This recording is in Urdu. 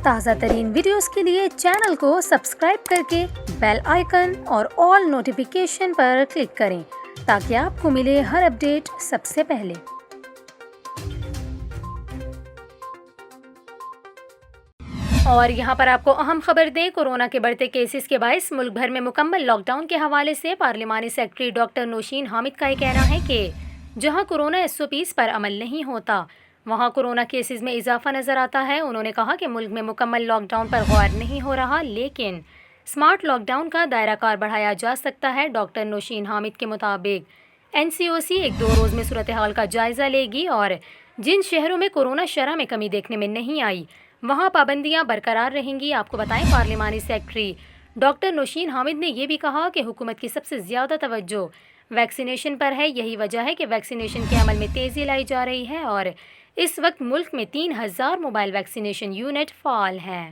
تازہ ترین ویڈیوز کے لیے چینل کو سبسکرائب کر کے بیل آئیکن اور آل نوٹیفیکیشن پر کلک کریں تاکہ آپ کو ملے ہر اپڈیٹ سب سے پہلے۔ اور یہاں پر آپ کو اہم خبر دیں، کورونا کے بڑھتے کیسز کے باعث ملک بھر میں مکمل لاک ڈاؤن کے حوالے سے پارلیمانی سیکرٹری ڈاکٹر نوشین حامد کا یہ کہنا ہے کہ جہاں کورونا SOPs پر عمل نہیں ہوتا وہاں کورونا کیسز میں اضافہ نظر آتا ہے۔ انہوں نے کہا کہ ملک میں مکمل لاک ڈاؤن پر غور نہیں ہو رہا، لیکن سمارٹ لاک ڈاؤن کا دائرہ کار بڑھایا جا سکتا ہے۔ ڈاکٹر نوشین حامد کے مطابق NCOC 1-2 روز میں صورتحال کا جائزہ لے گی اور جن شہروں میں کورونا شرح میں کمی دیکھنے میں نہیں آئی وہاں پابندیاں برقرار رہیں گی۔ آپ کو بتائیں، پارلیمانی سیکرٹری ڈاکٹر نوشین حامد نے یہ بھی کہا کہ حکومت کی سب سے زیادہ توجہ ویکسینیشن پر ہے۔ یہی وجہ ہے کہ ویکسینیشن کے عمل میں تیزی لائی جا رہی ہے اور اس وقت ملک میں 3000 موبائل ویکسینیشن یونٹ فعال ہیں۔